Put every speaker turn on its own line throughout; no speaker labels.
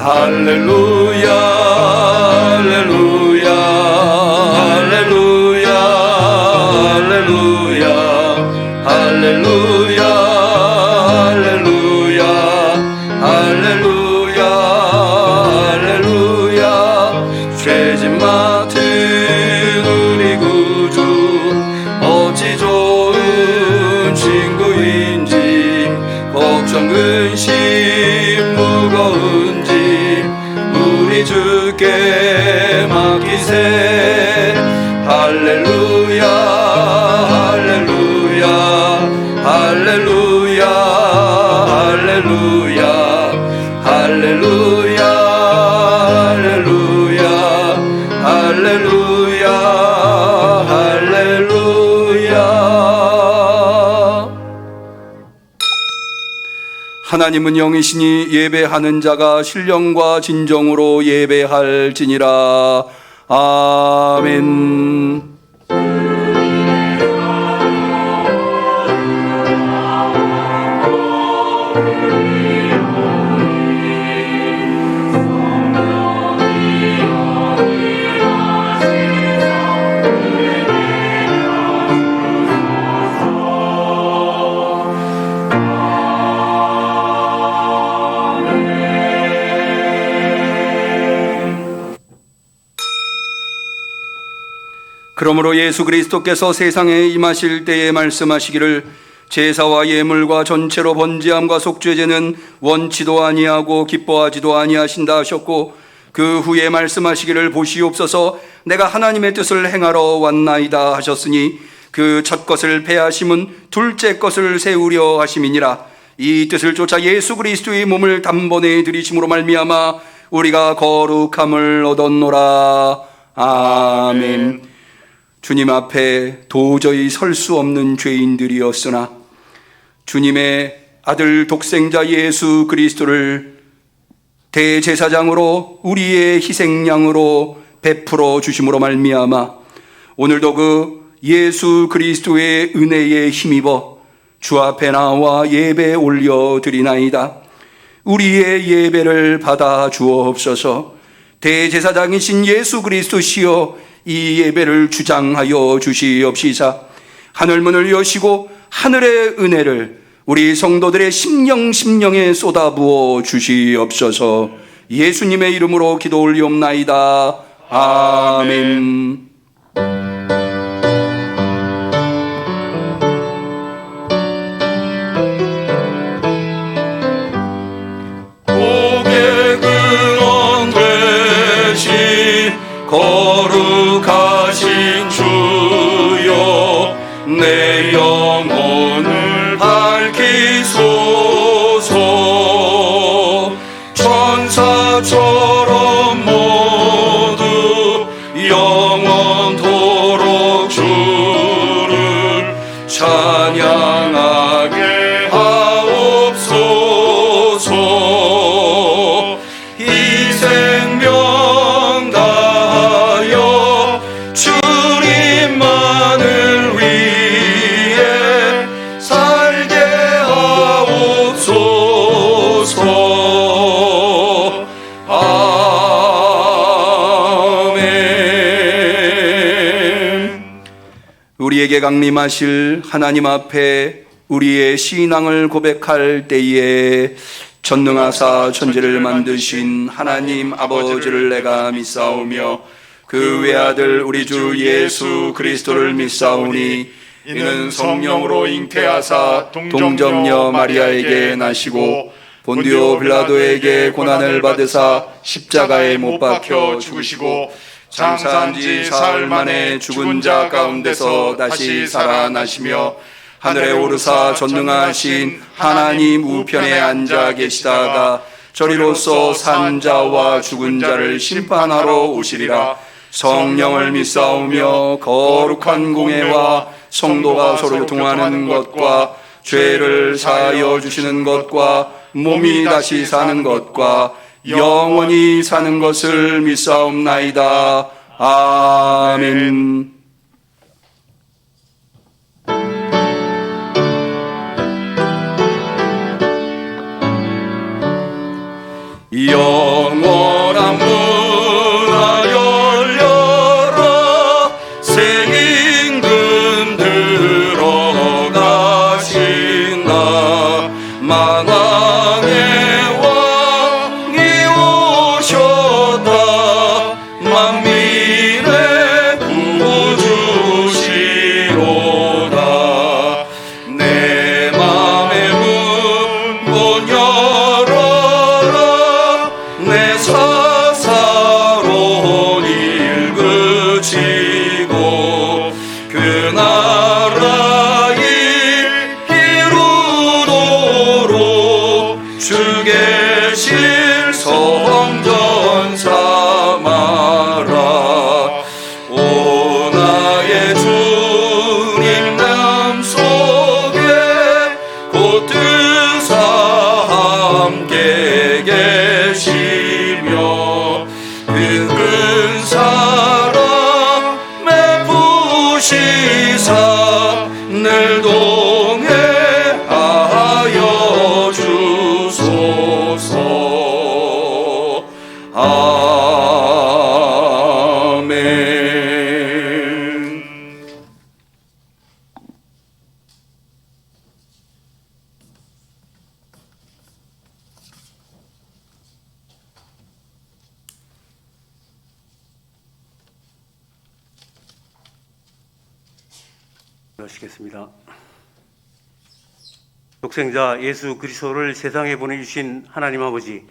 할렐루야 할렐루야 할렐루야 할렐루야 할렐루야 할렐루야 할렐루야 할렐루야 죄짐 맡은 우리 구주 어찌 좋은 친구인지 걱정 근심 무거운지 우리 주께 맡기세 할렐루야 할렐루야 할렐루야 할렐루야 할렐루야 할렐루야 할렐루야 할렐루야. 하나님은 영이시니 예배하는 자가 신령과 진정으로 예배할지니라. 아멘. 그러므로 예수 그리스도께서 세상에 임하실 때에 말씀하시기를 제사와 예물과 전체로 번제함과 속죄제는 원치도 아니하고 기뻐하지도 아니하신다 하셨고 그 후에 말씀하시기를 보시옵소서 내가 하나님의 뜻을 행하러 왔나이다 하셨으니 그 첫 것을 패하심은 둘째 것을 세우려 하심이니라. 이 뜻을 쫓아 예수 그리스도의 몸을 단번에 들이심으로 말미암아 우리가 거룩함을 얻었노라. 아멘. 주님 앞에 도저히 설 수 없는 죄인들이었으나 주님의 아들 독생자 예수 그리스도를 대제사장으로 우리의 희생양으로 베풀어 주심으로 말미암아 오늘도 그 예수 그리스도의 은혜에 힘입어 주 앞에 나와 예배 올려드리나이다. 우리의 예배를 받아 주옵소서. 대제사장이신 예수 그리스도시여 이 예배를 주장하여 주시옵시사. 하늘문을 여시고 하늘의 은혜를 우리 성도들의 심령에 쏟아부어 주시옵소서. 예수님의 이름으로 기도 올리옵나이다. 아멘. 거룩하신 주여 내 영혼을 밝히소서. 천사처럼 모두 영원토록 주를 찬양하게 하옵소서. 이 생명 우리에게 강림하실 하나님 앞에 우리의 신앙을 고백할 때에 전능하사 천지를 만드신 하나님 아버지를 내가 믿사오며 그 외아들 우리 주 예수 그리스도를 믿사오니 이는 성령으로 잉태하사 동정녀 마리아에게 나시고 본디오 빌라도에게 고난을 받으사 십자가에 못 박혀 죽으시고 장사한 지 사흘 만에 죽은 자 가운데서 다시 살아나시며 하늘에 오르사 전능하신 하나님 우편에 앉아 계시다가 저리로서 산 자와 죽은 자를 심판하러 오시리라. 성령을 믿사오며 거룩한 공회와 성도가 서로 교통하는 것과 죄를 사하여 주시는 것과 몸이 다시 사는 것과 영원히 사는 것을 믿사옵나이다. 아멘. 영원 계실 성전 삼아라. 오 나의 주님 남 속에 곧 뜻사 함께 계시며 그 근사람의 부시사 늘 동행하여 주소서. 아멘.
하시겠습니다. 독생자 예수 그리스도를 세상에 보내주신 하나님 아버지,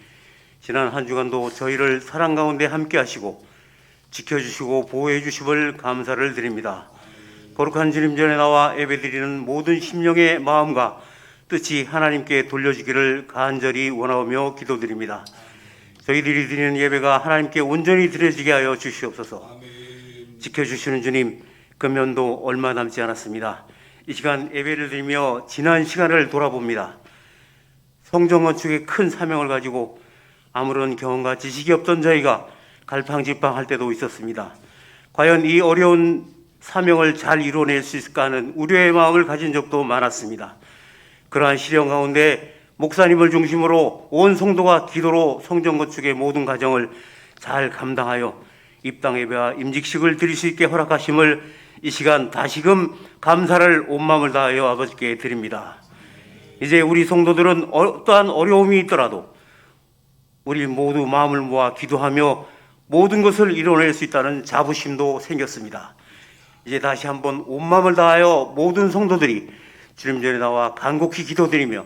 지난 한 주간도 저희를 사랑 가운데 함께 하시고 지켜주시고 보호해 주심을 감사를 드립니다. 거룩한 주님 전에 나와 예배드리는 모든 심령의 마음과 뜻이 하나님께 돌려지기를 간절히 원하오며 기도드립니다. 저희들이 드리는 예배가 하나님께 온전히 드려지게 하여 주시옵소서. 지켜주시는 주님, 금년도 얼마 남지 않았습니다. 이 시간 예배를 드리며 지난 시간을 돌아봅니다. 성전 건축의 큰 사명을 가지고 아무런 경험과 지식이 없던 저희가 갈팡질팡할 때도 있었습니다. 과연 이 어려운 사명을 잘 이뤄낼 수 있을까 하는 우려의 마음을 가진 적도 많았습니다. 그러한 시련 가운데 목사님을 중심으로 온 성도가 기도로 성전 건축의 모든 과정을 잘 감당하여 입당 예배와 임직식을 드릴 수 있게 허락하심을 이 시간 다시금 감사를 온 마음을 다하여 아버지께 드립니다. 이제 우리 성도들은 어떠한 어려움이 있더라도 우리 모두 마음을 모아 기도하며 모든 것을 이뤄낼 수 있다는 자부심도 생겼습니다. 이제 다시 한번 온 마음을 다하여 모든 성도들이 주님 전에 나와 간곡히 기도드리며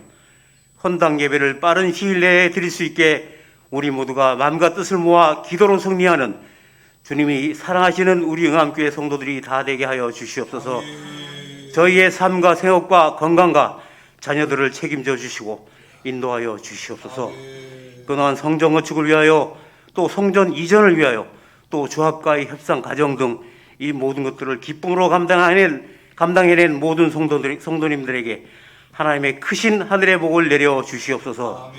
헌당 예배를 빠른 시일 내에 드릴 수 있게 우리 모두가 마음과 뜻을 모아 기도로 승리하는 주님이 사랑하시는 우리 응암교회 성도들이 다 되게 하여 주시옵소서. 저희의 삶과 생업과 건강과 자녀들을 책임져 주시고 인도하여 주시옵소서. 끊어한 성전 건축을 위하여 또 성전 이전을 위하여 또 조합과의 협상 과정 등 이 모든 것들을 기쁨으로 감당해낸 모든 성도님들에게 하나님의 크신 하늘의 복을 내려 주시옵소서.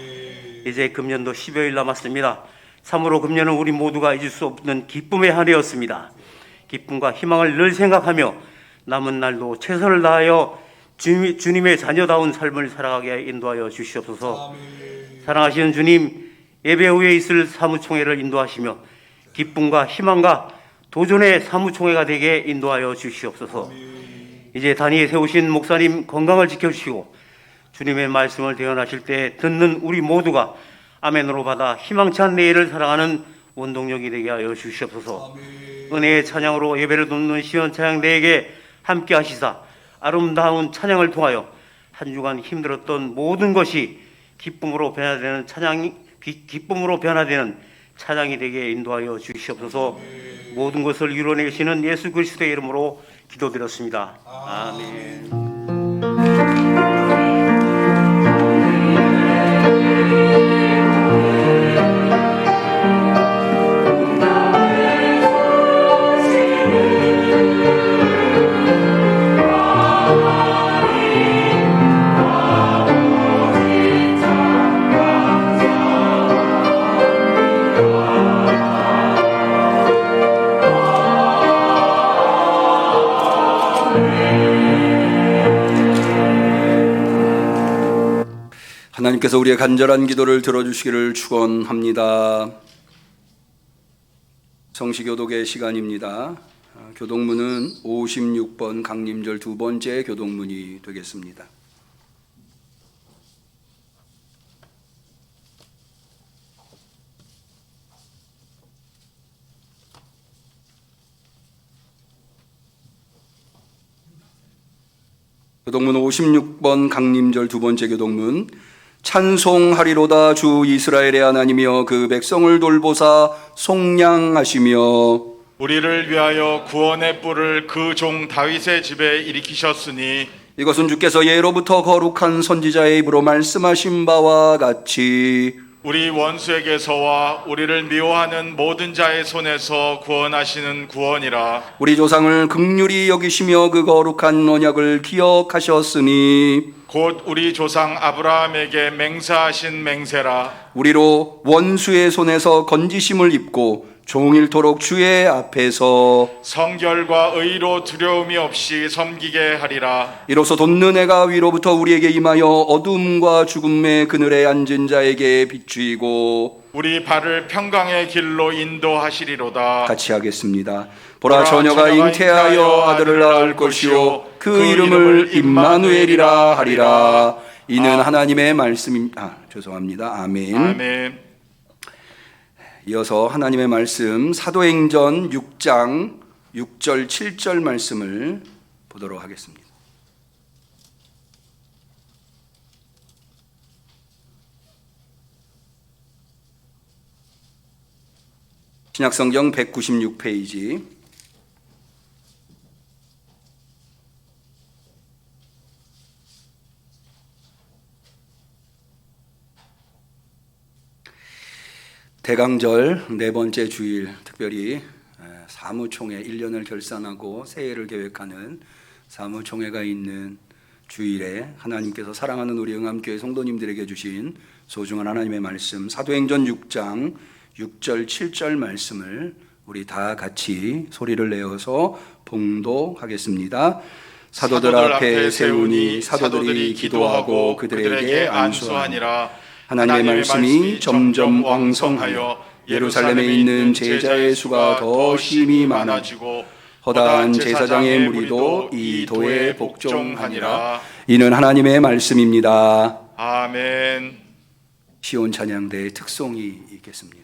이제 금년도 10여일 남았습니다. 참으로 금년은 우리 모두가 잊을 수 없는 기쁨의 한 해였습니다. 기쁨과 희망을 늘 생각하며 남은 날도 최선을 다하여 주님의 자녀다운 삶을 살아가게 인도하여 주시옵소서. 사랑하시는 주님, 예배 후에 있을 사무총회를 인도하시며 기쁨과 희망과 도전의 사무총회가 되게 인도하여 주시옵소서. 이제 단위에 세우신 목사님 건강을 지켜주시고 주님의 말씀을 대언하실 때 듣는 우리 모두가 아멘으로 받아 희망찬 내일을 살아가는 원동력이 되게 하여 주시옵소서. 은혜의 찬양으로 예배를 돕는 시원 찬양대에게 함께 하시사 아름다운 찬양을 통하여 한 주간 힘들었던 모든 것이 기쁨으로 변화되는 찬양이 되게 인도하여 주시옵소서. 모든 것을 이뤄내시는 예수 그리스도의 이름으로 기도드렸습니다. 아멘.
하나님께서 우리의 간절한 기도를 들어주시기를 축원합니다. 성시교독의 시간입니다. 교독문은 56번 강림절 두 번째 교독문이 되겠습니다. 교독문 56번 강림절 두 번째 교독문. 찬송하리로다 주 이스라엘의 하나님이여 그 백성을 돌보사 속량하시며
우리를 위하여 구원의 뿔을 그 종 다윗의 집에 일으키셨으니
이것은 주께서 예로부터 거룩한 선지자의 입으로 말씀하신 바와 같이
우리 원수에게서와 우리를 미워하는 모든 자의 손에서 구원하시는 구원이라.
우리 조상을 긍휼히 여기시며 그 거룩한 언약을 기억하셨으니
곧 우리 조상 아브라함에게 맹세하신 맹세라.
우리로 원수의 손에서 건지심을 입고 종일토록 주의 앞에서
성결과 의로 두려움이 없이 섬기게 하리라.
이로써 돋는 해가 위로부터 우리에게 임하여 어둠과 죽음의 그늘에 앉은 자에게 비추이고
우리 발을 평강의 길로 인도하시리로다.
같이 하겠습니다. 보라 처녀가 잉태하여 아들을 낳을 것이요 그 이름을 임마누엘이라 하리라. 이는 하나님의 말씀입니다. 죄송합니다. 아멘.
아멘.
이어서 하나님의 말씀 사도행전 6장 6절 7절 말씀을 보도록 하겠습니다. 신약성경 196페이지 대강절 네 번째 주일, 특별히 사무총회 1년을 결산하고 새해를 계획하는 사무총회가 있는 주일에 하나님께서 사랑하는 우리 응암교회 성도님들에게 주신 소중한 하나님의 말씀 사도행전 6장 6절 7절 말씀을 우리 다 같이 소리를 내어서 봉독하겠습니다. 사도들 앞에 세우니 사도들이 기도하고 그들에게 안수하니라. 하나님의 말씀이 점점 왕성하여 예루살렘에 있는 제자의 수가 더 심히 많아지고 허다한 제사장의 무리도 이 도에 복종하니라. 이는 하나님의 말씀입니다.
아멘.
시온 찬양대의 특송이 있겠습니다.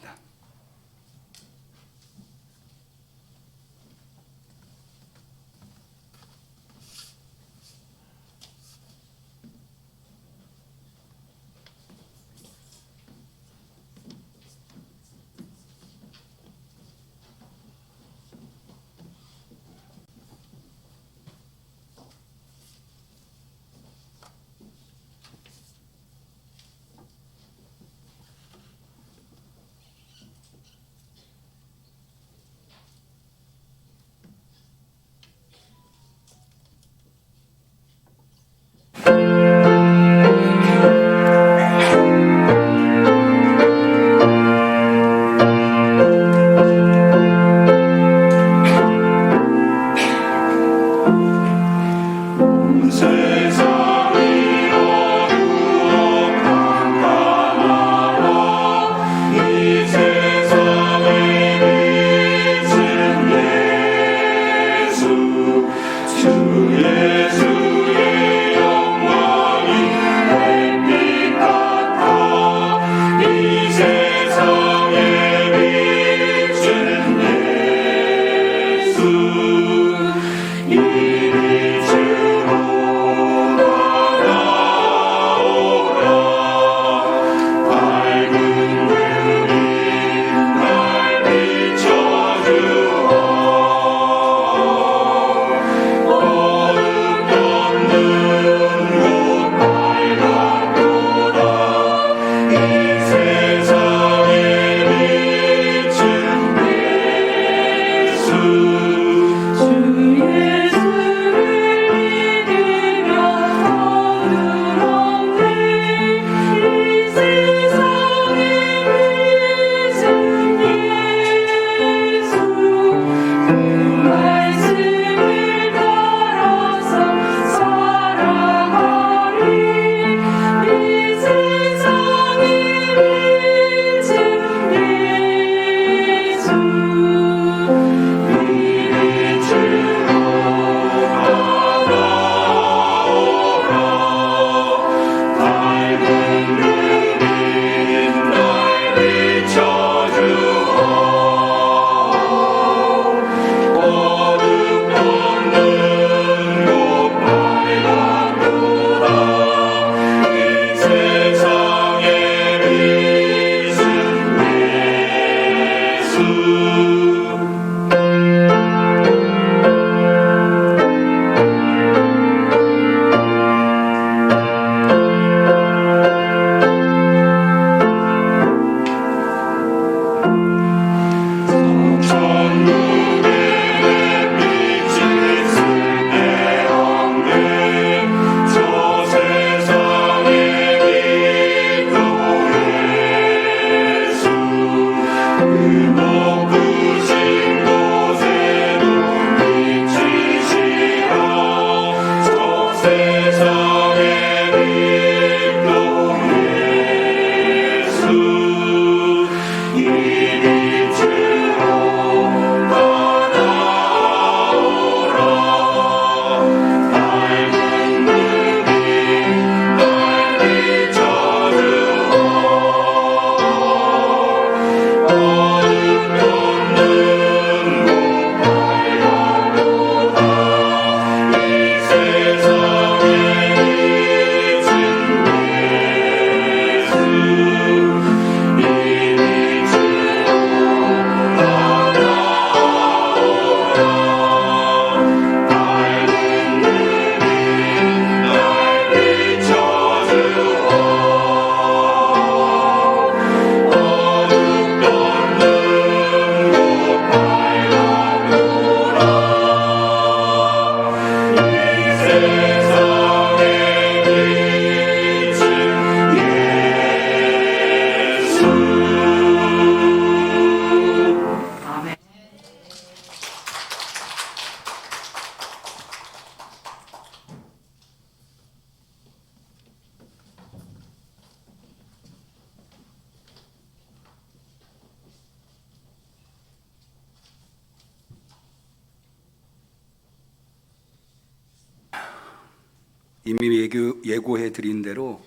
이미 예고해 드린 대로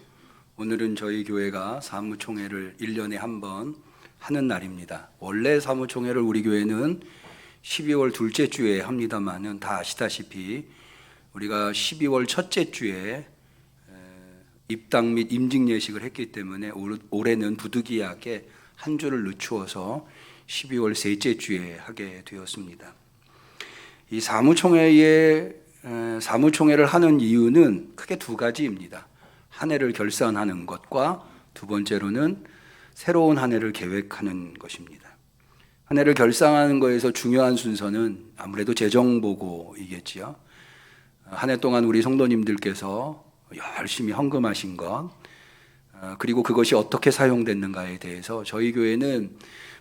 오늘은 저희 교회가 사무총회를 1년에 한 번 하는 날입니다. 원래 사무총회를 우리 교회는 12월 둘째 주에 합니다만은 다 아시다시피 우리가 12월 첫째 주에 입당 및 임직 예식을 했기 때문에 올해는 부득이하게 한 주를 늦추어서 12월 셋째 주에 하게 되었습니다. 이 사무총회를 하는 이유는 크게 두 가지입니다. 한 해를 결산하는 것과 두 번째로는 새로운 한 해를 계획하는 것입니다. 한 해를 결산하는 것에서 중요한 순서는 아무래도 재정보고이겠지요. 한 해 동안 우리 성도님들께서 열심히 헌금하신 것, 그리고 그것이 어떻게 사용됐는가에 대해서 저희 교회는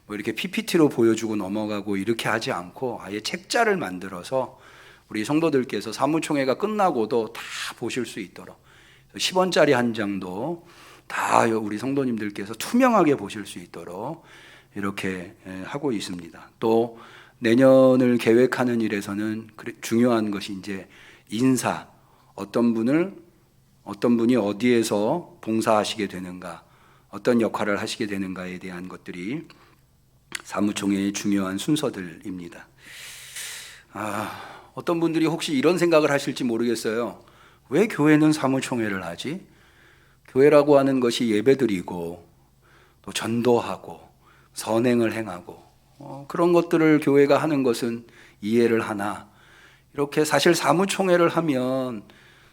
뭐 이렇게 PPT로 보여주고 넘어가고 이렇게 하지 않고 아예 책자를 만들어서 우리 성도들께서 사무총회가 끝나고도 다 보실 수 있도록 10원짜리 한 장도 다 우리 성도님들께서 투명하게 보실 수 있도록 이렇게 하고 있습니다. 또 내년을 계획하는 일에서는 중요한 것이 이제 인사, 어떤 분이 어디에서 봉사하시게 되는가, 어떤 역할을 하시게 되는가에 대한 것들이 사무총회의 중요한 순서들입니다. 어떤 분들이 혹시 이런 생각을 하실지 모르겠어요. 왜 교회는 사무총회를 하지? 교회라고 하는 것이 예배드리고 또 전도하고 선행을 행하고 그런 것들을 교회가 하는 것은 이해를 하나, 이렇게 사실 사무총회를 하면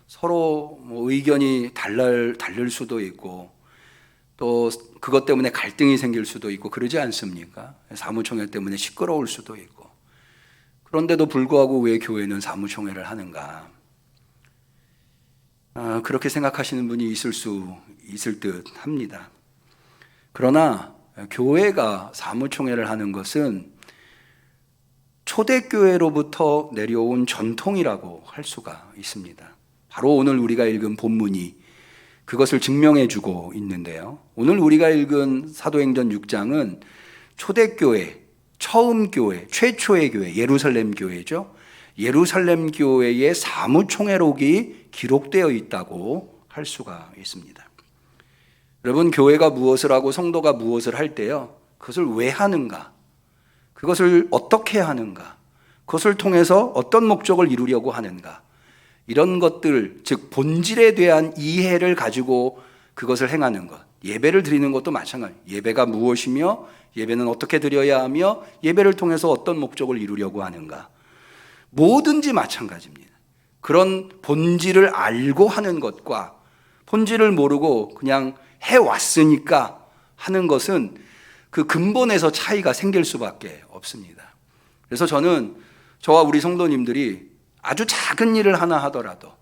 서로 뭐 의견이 다를 수도 있고 또 그것 때문에 갈등이 생길 수도 있고 그러지 않습니까? 사무총회 때문에 시끄러울 수도 있고. 그런데도 불구하고 왜 교회는 사무총회를 하는가? 그렇게 생각하시는 분이 있을 듯 합니다. 그러나 교회가 사무총회를 하는 것은 초대교회로부터 내려온 전통이라고 할 수가 있습니다. 바로 오늘 우리가 읽은 본문이 그것을 증명해주고 있는데요. 오늘 우리가 읽은 사도행전 6장은 초대교회, 처음 교회, 최초의 교회, 예루살렘 교회죠. 예루살렘 교회의 사무총회록이 기록되어 있다고 할 수가 있습니다. 여러분, 교회가 무엇을 하고 성도가 무엇을 할 때요, 그것을 왜 하는가, 그것을 어떻게 하는가, 그것을 통해서 어떤 목적을 이루려고 하는가, 이런 것들, 즉 본질에 대한 이해를 가지고 그것을 행하는 것. 예배를 드리는 것도 마찬가지예요. 예배가 무엇이며 예배는 어떻게 드려야 하며 예배를 통해서 어떤 목적을 이루려고 하는가, 뭐든지 마찬가지입니다. 그런 본질을 알고 하는 것과 본질을 모르고 그냥 해왔으니까 하는 것은 그 근본에서 차이가 생길 수밖에 없습니다. 그래서 저는 저와 우리 성도님들이 아주 작은 일을 하나 하더라도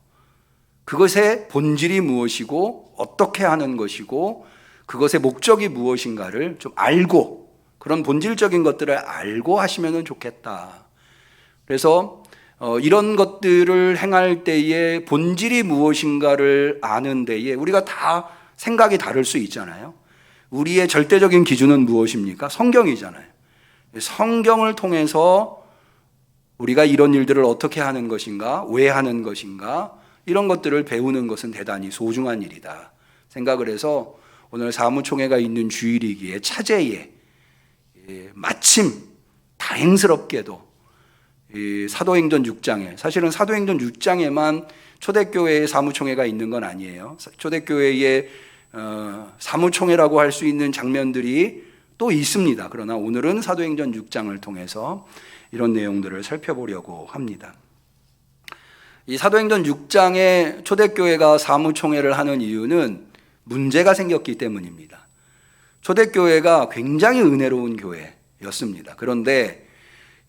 그것의 본질이 무엇이고 어떻게 하는 것이고 그것의 목적이 무엇인가를 좀 알고, 그런 본질적인 것들을 알고 하시면 좋겠다. 그래서 이런 것들을 행할 때에 본질이 무엇인가를 아는 데에 우리가 다 생각이 다를 수 있잖아요. 우리의 절대적인 기준은 무엇입니까? 성경이잖아요. 성경을 통해서 우리가 이런 일들을 어떻게 하는 것인가, 왜 하는 것인가, 이런 것들을 배우는 것은 대단히 소중한 일이다 생각을 해서 오늘 사무총회가 있는 주일이기에 차제에 마침 다행스럽게도 사도행전 6장에, 사실은 사도행전 6장에만 초대교회의 사무총회가 있는 건 아니에요. 초대교회의 사무총회라고 할 수 있는 장면들이 또 있습니다. 그러나 오늘은 사도행전 6장을 통해서 이런 내용들을 살펴보려고 합니다. 이 사도행전 6장에 초대교회가 사무총회를 하는 이유는 문제가 생겼기 때문입니다. 초대교회가 굉장히 은혜로운 교회였습니다. 그런데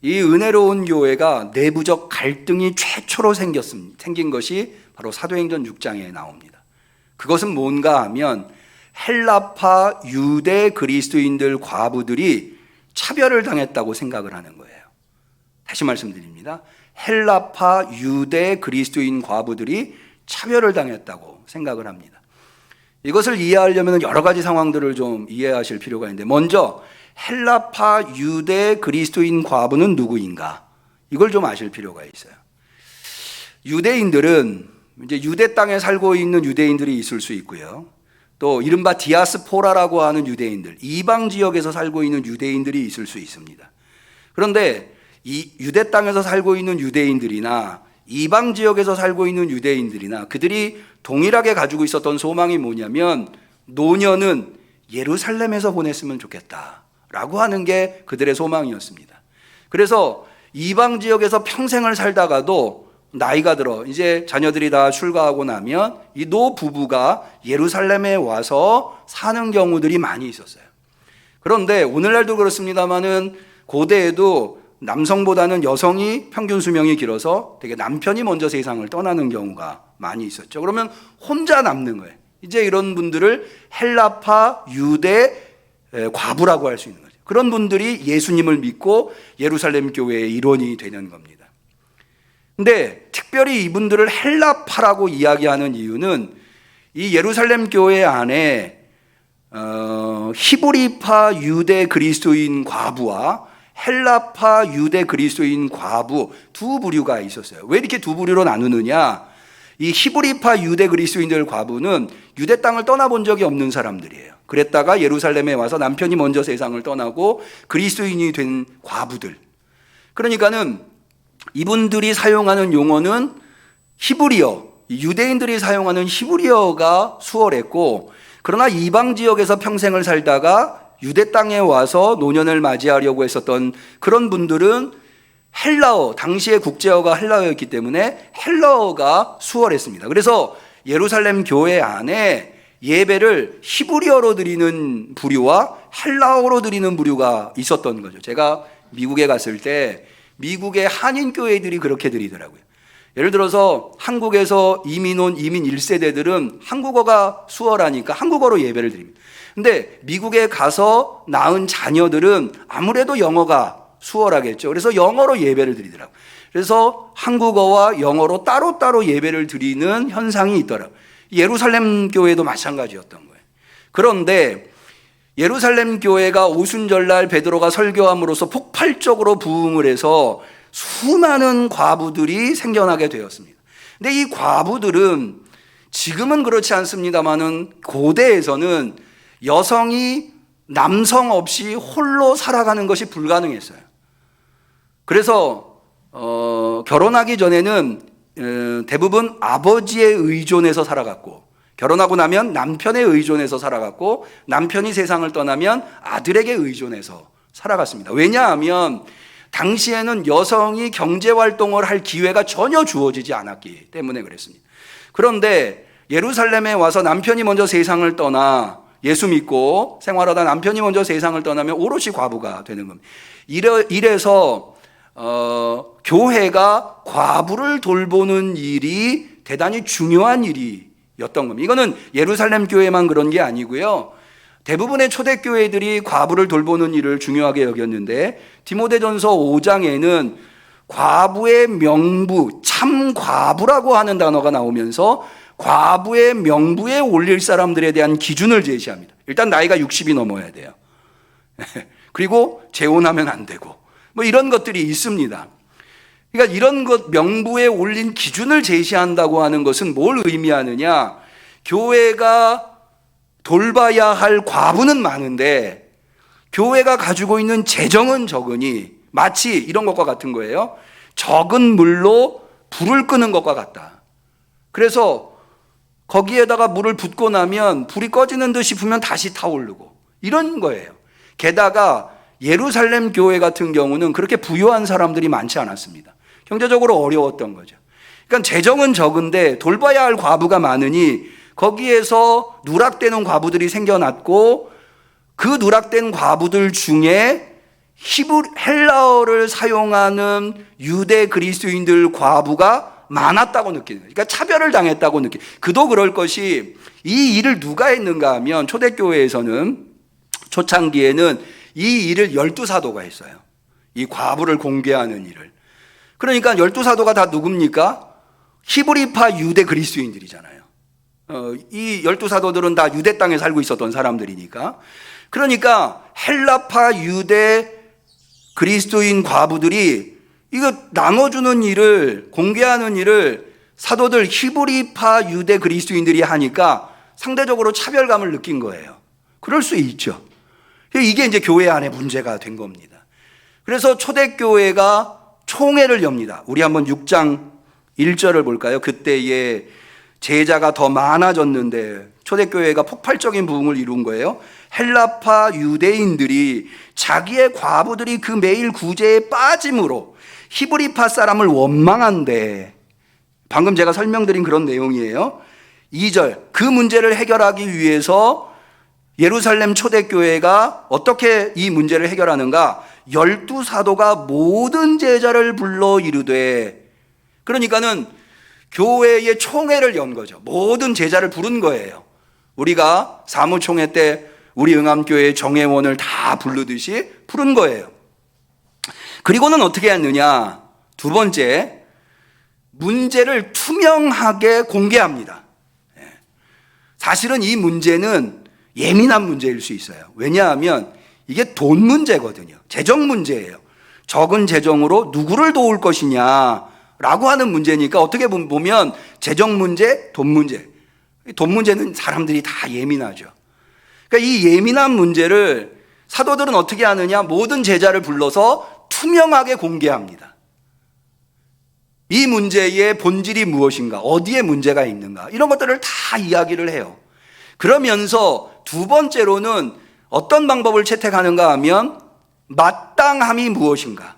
이 은혜로운 교회가 내부적 갈등이 최초로 생긴 것이 바로 사도행전 6장에 나옵니다. 그것은 뭔가 하면 헬라파 유대 그리스도인들 과부들이 차별을 당했다고 생각을 하는 거예요. 다시 말씀드립니다. 헬라파 유대 그리스도인 과부들이 차별을 당했다고 생각을 합니다. 이것을 이해하려면 여러 가지 상황들을 좀 이해하실 필요가 있는데, 먼저 헬라파 유대 그리스도인 과부는 누구인가? 이걸 좀 아실 필요가 있어요. 유대인들은 이제 유대 땅에 살고 있는 유대인들이 있을 수 있고요. 또 이른바 디아스포라라고 하는 유대인들, 이방 지역에서 살고 있는 유대인들이 있을 수 있습니다. 그런데 이 유대 땅에서 살고 있는 유대인들이나 이방 지역에서 살고 있는 유대인들이나 그들이 동일하게 가지고 있었던 소망이 뭐냐면, 노년은 예루살렘에서 보냈으면 좋겠다라고 하는 게 그들의 소망이었습니다. 그래서 이방 지역에서 평생을 살다가도 나이가 들어 이제 자녀들이 다 출가하고 나면 이 노 부부가 예루살렘에 와서 사는 경우들이 많이 있었어요. 그런데 오늘날도 그렇습니다만은 고대에도 남성보다는 여성이 평균 수명이 길어서 되게 남편이 먼저 세상을 떠나는 경우가 많이 있었죠. 그러면 혼자 남는 거예요. 이제 이런 분들을 헬라파 유대 과부라고 할 수 있는 거죠. 그런 분들이 예수님을 믿고 예루살렘 교회의 일원이 되는 겁니다. 근데 특별히 이분들을 헬라파라고 이야기하는 이유는 이 예루살렘 교회 안에 히브리파 유대 그리스도인 과부와 헬라파 유대 그리스도인 과부 두 부류가 있었어요. 왜 이렇게 두 부류로 나누느냐? 이 히브리파 유대 그리스도인들 과부는 유대 땅을 떠나본 적이 없는 사람들이에요. 그랬다가 예루살렘에 와서 남편이 먼저 세상을 떠나고 그리스도인이 된 과부들. 그러니까는 이분들이 사용하는 용어는 히브리어, 유대인들이 사용하는 히브리어가 수월했고, 그러나 이방 지역에서 평생을 살다가 유대 땅에 와서 노년을 맞이하려고 했었던 그런 분들은 헬라어, 당시의 국제어가 헬라어였기 때문에 헬라어가 수월했습니다. 그래서 예루살렘 교회 안에 예배를 히브리어로 드리는 부류와 헬라어로 드리는 부류가 있었던 거죠. 제가 미국에 갔을 때 미국의 한인 교회들이 그렇게 드리더라고요. 예를 들어서 한국에서 이민 온 이민 1세대들은 한국어가 수월하니까 한국어로 예배를 드립니다. 근데 미국에 가서 낳은 자녀들은 아무래도 영어가 수월하겠죠. 그래서 영어로 예배를 드리더라고요. 그래서 한국어와 영어로 따로따로 예배를 드리는 현상이 있더라고요. 예루살렘 교회도 마찬가지였던 거예요. 그런데 예루살렘 교회가 오순절날 베드로가 설교함으로써 폭발적으로 부흥을 해서 수많은 과부들이 생겨나게 되었습니다. 근데 이 과부들은 지금은 그렇지 않습니다만은 고대에서는 여성이 남성 없이 홀로 살아가는 것이 불가능했어요. 그래서 결혼하기 전에는 대부분 아버지에 의존해서 살아갔고, 결혼하고 나면 남편에 의존해서 살아갔고, 남편이 세상을 떠나면 아들에게 의존해서 살아갔습니다. 왜냐하면 당시에는 여성이 경제활동을 할 기회가 전혀 주어지지 않았기 때문에 그랬습니다. 그런데 예루살렘에 와서 남편이 먼저 세상을 떠나 예수 믿고 생활하다 남편이 먼저 세상을 떠나면 오롯이 과부가 되는 겁니다. 이래서 교회가 과부를 돌보는 일이 대단히 중요한 일이었던 겁니다. 이거는 예루살렘 교회만 그런 게 아니고요. 대부분의 초대교회들이 과부를 돌보는 일을 중요하게 여겼는데, 디모데전서 5장에는 과부의 명부, 참 과부라고 하는 단어가 나오면서 과부의 명부에 올릴 사람들에 대한 기준을 제시합니다. 일단 나이가 60이 넘어야 돼요. 그리고 재혼하면 안 되고 뭐 이런 것들이 있습니다. 그러니까 이런 것 명부에 올린 기준을 제시한다고 하는 것은 뭘 의미하느냐? 교회가 돌봐야 할 과부는 많은데 교회가 가지고 있는 재정은 적으니 마치 이런 것과 같은 거예요. 적은 물로 불을 끄는 것과 같다. 그래서 거기에다가 물을 붓고 나면 불이 꺼지는 듯 싶으면 다시 타오르고 이런 거예요. 게다가 예루살렘 교회 같은 경우는 그렇게 부유한 사람들이 많지 않았습니다. 경제적으로 어려웠던 거죠. 그러니까 재정은 적은데 돌봐야 할 과부가 많으니 거기에서 누락되는 과부들이 생겨났고, 그 누락된 과부들 중에 헬라어를 사용하는 유대 그리스도인들 과부가 많았다고 느끼는 거예요. 그러니까 차별을 당했다고 그도 그럴 것이 이 일을 누가 했는가 하면 초대교회에서는 초창기에는 이 일을 12사도가 했어요. 이 과부를 공개하는 일을. 그러니까 12사도가 다 누굽니까? 히브리파 유대 그리스도인들이잖아요. 이 12사도들은 다 유대 땅에 살고 있었던 사람들이니까. 그러니까 헬라파 유대 그리스도인 과부들이 이거 나눠주는 일을, 공개하는 일을 사도들 히브리파 유대 그리스도인들이 하니까 상대적으로 차별감을 느낀 거예요. 그럴 수 있죠. 이게 이제 교회 안에 문제가 된 겁니다. 그래서 초대교회가 총회를 엽니다. 우리 한번 6장 1절을 볼까요? 그때에 제자가 더 많아졌는데 초대교회가 폭발적인 부흥을 이룬 거예요. 헬라파 유대인들이 자기의 과부들이 그 매일 구제에 빠짐으로 히브리파 사람을 원망한대. 방금 제가 설명드린 그런 내용이에요. 2절, 그 문제를 해결하기 위해서 예루살렘 초대교회가 어떻게 이 문제를 해결하는가? 12사도가 모든 제자를 불러 이르되, 그러니까는 교회의 총회를 연 거죠. 모든 제자를 부른 거예요. 우리가 사무총회 때 우리 응암교회 정회원을 다 부르듯이 부른 거예요. 그리고는 어떻게 했느냐? 두 번째, 문제를 투명하게 공개합니다. 사실은 이 문제는 예민한 문제일 수 있어요. 왜냐하면 이게 돈 문제거든요. 재정 문제예요. 적은 재정으로 누구를 도울 것이냐라고 하는 문제니까 어떻게 보면 재정 문제, 돈 문제. 돈 문제는 사람들이 다 예민하죠. 그러니까 이 예민한 문제를 사도들은 어떻게 하느냐? 모든 제자를 불러서 투명하게 공개합니다. 이 문제의 본질이 무엇인가? 어디에 문제가 있는가? 이런 것들을 다 이야기를 해요. 그러면서 두 번째로는 어떤 방법을 채택하는가 하면 마땅함이 무엇인가?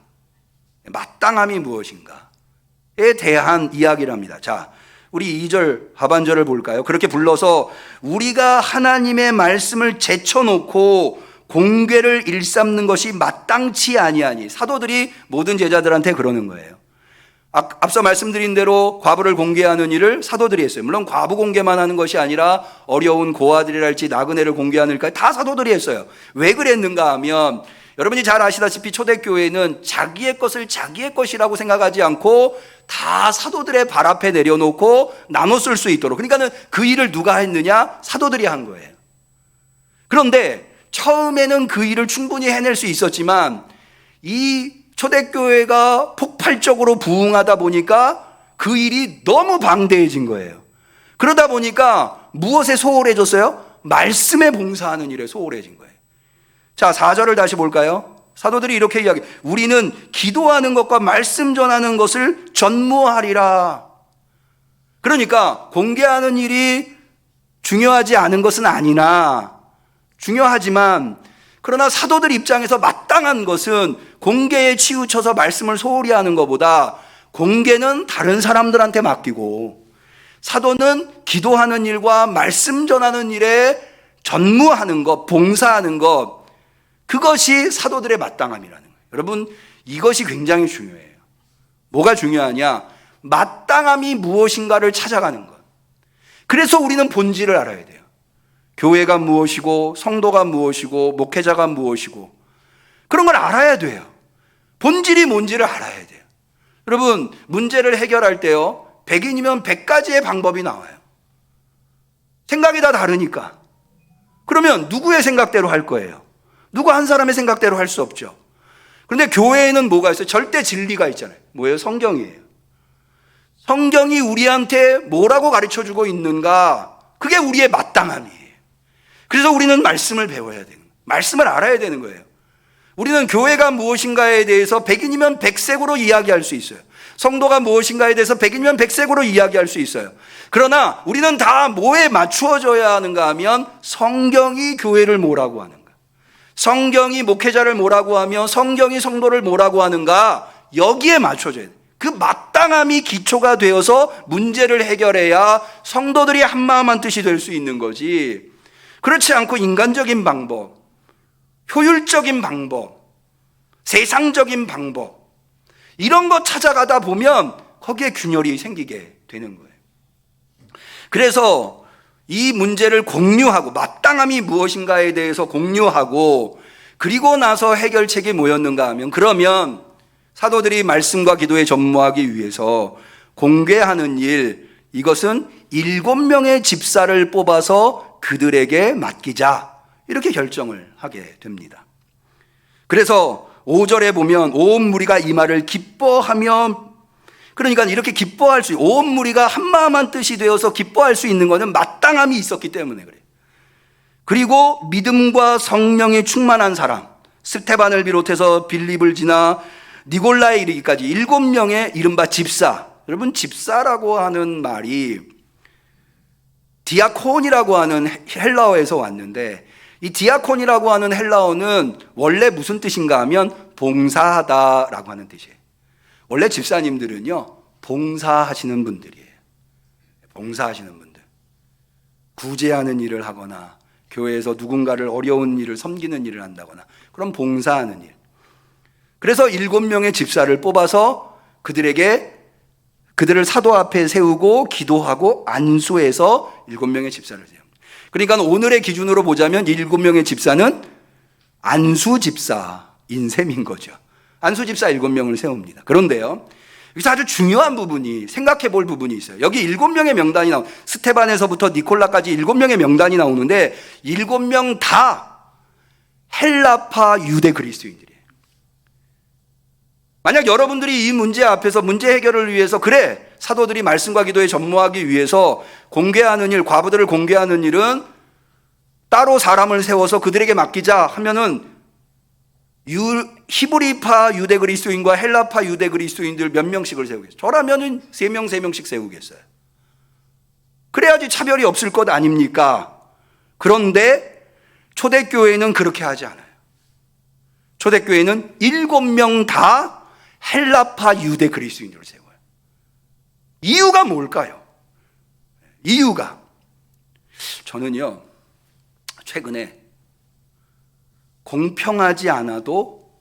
마땅함이 무엇인가에 대한 이야기를 합니다. 자, 우리 2절 하반절을 볼까요? 그렇게 불러서 우리가 하나님의 말씀을 제쳐놓고 공개를 일삼는 것이 마땅치 아니하니. 사도들이 모든 제자들한테 그러는 거예요. 앞서 말씀드린 대로 과부를 공개하는 일을 사도들이 했어요. 물론 과부 공개만 하는 것이 아니라 어려운 고아들이랄지 나그네를 공개하는 일까지 다 사도들이 했어요. 왜 그랬는가 하면 여러분이 잘 아시다시피 초대교회는 자기의 것을 자기의 것이라고 생각하지 않고 다 사도들의 발 앞에 내려놓고 나눠 쓸 수 있도록. 그러니까는 그 일을 누가 했느냐? 사도들이 한 거예요. 그런데 처음에는 그 일을 충분히 해낼 수 있었지만 이 초대교회가 폭발적으로 부흥하다 보니까 그 일이 너무 방대해진 거예요. 그러다 보니까 무엇에 소홀해졌어요? 말씀에 봉사하는 일에 소홀해진 거예요. 자, 4절을 다시 볼까요? 사도들이 이렇게 이야기, 우리는 기도하는 것과 말씀 전하는 것을 전무하리라. 그러니까 공개하는 일이 중요하지 않은 것은 아니나 중요하지만, 그러나 사도들 입장에서 마땅한 것은 공개에 치우쳐서 말씀을 소홀히 하는 것보다 공개는 다른 사람들한테 맡기고 사도는 기도하는 일과 말씀 전하는 일에 전무하는 것, 봉사하는 것, 그것이 사도들의 마땅함이라는 거예요. 여러분, 이것이 굉장히 중요해요. 뭐가 중요하냐? 마땅함이 무엇인가를 찾아가는 것. 그래서 우리는 본질을 알아야 돼요. 교회가 무엇이고 성도가 무엇이고 목회자가 무엇이고 그런 걸 알아야 돼요. 본질이 뭔지를 알아야 돼요. 여러분, 문제를 해결할 때요, 100인이면 100가지의 방법이 나와요. 생각이 다 다르니까. 그러면 누구의 생각대로 할 거예요? 누구 한 사람의 생각대로 할 수 없죠. 그런데 교회에는 뭐가 있어요? 절대 진리가 있잖아요. 뭐예요? 성경이에요. 성경이 우리한테 뭐라고 가르쳐주고 있는가? 그게 우리의 마땅함이에요. 그래서 우리는 말씀을 배워야 되는 거예요. 말씀을 알아야 되는 거예요. 우리는 교회가 무엇인가에 대해서 100인이면 100색으로 이야기할 수 있어요. 성도가 무엇인가에 대해서 100인이면 100색으로 이야기할 수 있어요. 그러나 우리는 다 뭐에 맞추어져야 하는가 하면 성경이 교회를 뭐라고 하는가, 성경이 목회자를 뭐라고 하며 성경이 성도를 뭐라고 하는가, 여기에 맞춰져야 돼요. 그 마땅함이 기초가 되어서 문제를 해결해야 성도들이 한마음 한뜻이 될 수 있는 거지, 그렇지 않고 인간적인 방법, 효율적인 방법, 세상적인 방법, 이런 거 찾아가다 보면 거기에 균열이 생기게 되는 거예요. 그래서 이 문제를 공유하고 마땅함이 무엇인가에 대해서 공유하고 그리고 나서 해결책이 뭐였는가 하면 그러면 사도들이 말씀과 기도에 전무하기 위해서 공개하는 일, 이것은 7명의 집사를 뽑아서 그들에게 맡기자 이렇게 결정을 하게 됩니다. 그래서 5절에 보면 온 무리가 이 말을 기뻐하며, 그러니까 이렇게 기뻐할 수, 온 무리가 한마음한 뜻이 되어서 기뻐할 수 있는 것은 마땅함이 있었기 때문에 그래요. 그리고 믿음과 성령이 충만한 사람, 스테반을 비롯해서 빌립을 지나 니골라에 이르기까지 7명의 이른바 집사. 여러분, 집사라고 하는 말이 디아콘이라고 하는 헬라어에서 왔는데, 이 디아콘이라고 하는 헬라어는 원래 무슨 뜻인가 하면 봉사하다라고 하는 뜻이에요. 원래 집사님들은요, 봉사하시는 분들이에요. 봉사하시는 분들. 구제하는 일을 하거나 교회에서 누군가를 어려운 일을 섬기는 일을 한다거나 그런 봉사하는 일. 그래서 7명의 집사를 뽑아서 그들을 사도 앞에 세우고 기도하고 안수해서 7명의 집사를 세웁니다. 그러니까 오늘의 기준으로 보자면 7명의 집사는 안수 집사인 셈인 거죠. 안수 집사 7명을 세웁니다. 그런데요, 여기서 아주 중요한 부분이, 생각해 볼 부분이 있어요. 여기 7명의 명단이 스테반에서부터 니콜라까지 7명의 명단이 나오는데 7명 다 헬라파 유대 그리스도인들이에요. 만약 여러분들이 이 문제 앞에서 문제 해결을 위해서 그래, 사도들이 말씀과 기도에 전무하기 위해서 공개하는 일, 과부들을 공개하는 일은 따로 사람을 세워서 그들에게 맡기자 하면은 히브리파 유대 그리스도인과 헬라파 유대 그리스도인들 몇 명씩을 세우겠어요? 저라면은 3명, 3명씩 세우겠어요. 그래야지 차별이 없을 것 아닙니까? 그런데 초대교회는 그렇게 하지 않아요. 초대교회는 7명 다 헬라파 유대 그리스도인들을 세워요. 이유가 뭘까요? 이유가, 저는요, 최근에 공평하지 않아도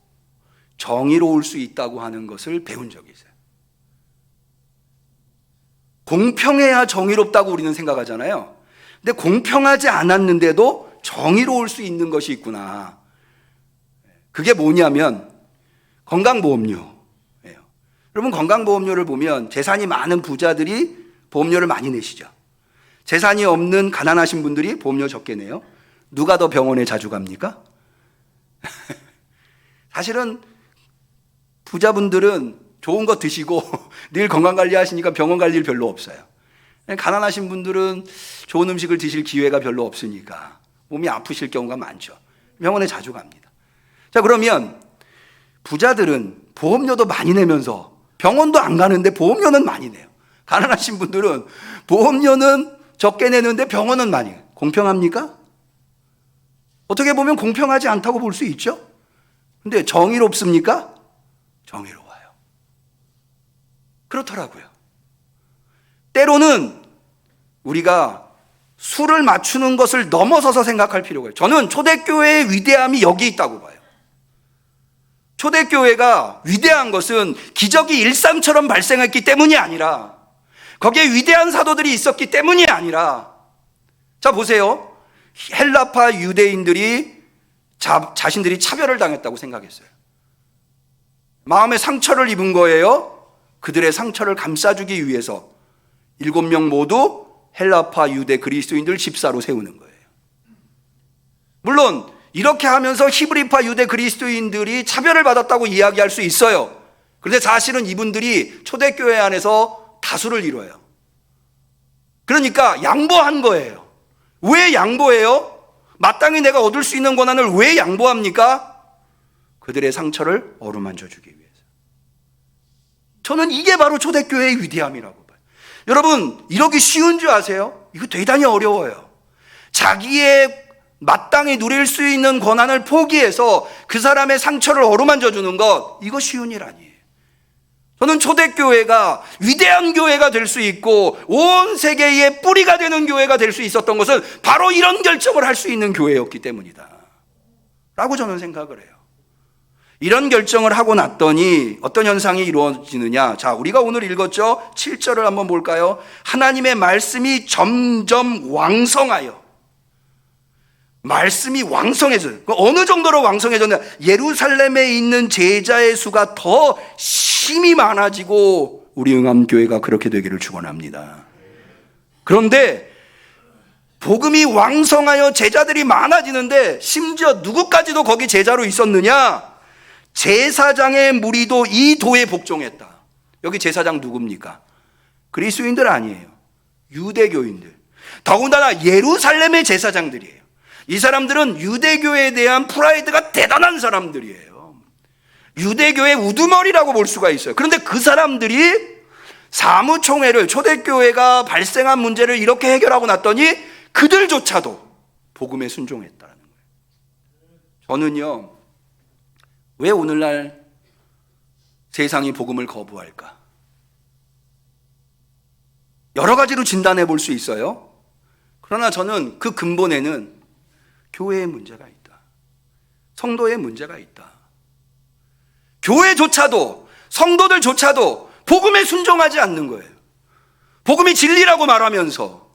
정의로울 수 있다고 하는 것을 배운 적이 있어요. 공평해야 정의롭다고 우리는 생각하잖아요. 근데 공평하지 않았는데도 정의로울 수 있는 것이 있구나. 그게 뭐냐면 건강보험료예요. 여러분, 건강보험료를 보면 재산이 많은 부자들이 보험료를 많이 내시죠. 재산이 없는 가난하신 분들이 보험료 적게 내요. 누가 더 병원에 자주 갑니까? 사실은 부자분들은 좋은 거 드시고 늘 건강관리 하시니까 병원 갈 일 별로 없어요. 가난하신 분들은 좋은 음식을 드실 기회가 별로 없으니까 몸이 아프실 경우가 많죠. 병원에 자주 갑니다. 자, 그러면 부자들은 보험료도 많이 내면서 병원도 안 가는데 보험료는 많이 내요. 가난하신 분들은 보험료는 적게 내는데 병원은 많이 해요. 공평합니까? 어떻게 보면 공평하지 않다고 볼 수 있죠. 근데 정의롭습니까? 정의로워요. 그렇더라고요. 때로는 우리가 수를 맞추는 것을 넘어서서 생각할 필요가 있어요. 저는 초대교회의 위대함이 여기 있다고 봐요. 초대교회가 위대한 것은 기적이 일상처럼 발생했기 때문이 아니라, 거기에 위대한 사도들이 있었기 때문이 아니라, 자 보세요. 헬라파 유대인들이 자신들이 차별을 당했다고 생각했어요. 마음에 상처를 입은 거예요. 그들의 상처를 감싸주기 위해서 7명 모두 헬라파 유대 그리스도인들 집사로 세우는 거예요. 물론 이렇게 하면서 히브리파 유대 그리스도인들이 차별을 받았다고 이야기할 수 있어요. 그런데 사실은 이분들이 초대교회 안에서 다수를 이뤄요. 그러니까 양보한 거예요. 왜 양보해요? 마땅히 내가 얻을 수 있는 권한을 왜 양보합니까? 그들의 상처를 어루만져 주기 위해서. 저는 이게 바로 초대교회의 위대함이라고 봐요. 여러분, 이러기 쉬운 줄 아세요? 이거 대단히 어려워요. 자기의 마땅히 누릴 수 있는 권한을 포기해서 그 사람의 상처를 어루만져 주는 것, 이거 쉬운 일 아니에요. 저는 초대교회가 위대한 교회가 될 수 있고 온 세계의 뿌리가 되는 교회가 될 수 있었던 것은 바로 이런 결정을 할 수 있는 교회였기 때문이다 라고 저는 생각을 해요. 이런 결정을 하고 났더니 어떤 현상이 이루어지느냐. 자, 우리가 오늘 읽었죠? 7절을 한번 볼까요? 하나님의 말씀이 점점 왕성하여. 말씀이 왕성해져요. 어느 정도로 왕성해졌냐? 예루살렘에 있는 제자의 수가 더 심히 많아지고 우리 응암교회가 그렇게 되기를 축원합니다. 그런데 복음이 왕성하여 제자들이 많아지는데 심지어 누구까지도 거기 제자로 있었느냐? 제사장의 무리도 이 도에 복종했다. 여기 제사장 누굽니까? 그리스도인들 아니에요. 유대교인들. 더군다나 예루살렘의 제사장들이에요. 이 사람들은 유대교에 대한 프라이드가 대단한 사람들이에요. 유대교의 우두머리라고 볼 수가 있어요. 그런데 그 사람들이 사무총회를, 초대교회가 발생한 문제를 이렇게 해결하고 났더니 그들조차도 복음에 순종했다는 거예요. 저는요, 왜 오늘날 세상이 복음을 거부할까? 여러 가지로 진단해 볼 수 있어요. 그러나 저는 그 근본에는 교회의 문제가 있다. 성도의 문제가 있다. 교회조차도, 성도들조차도 복음에 순종하지 않는 거예요. 복음이 진리라고 말하면서,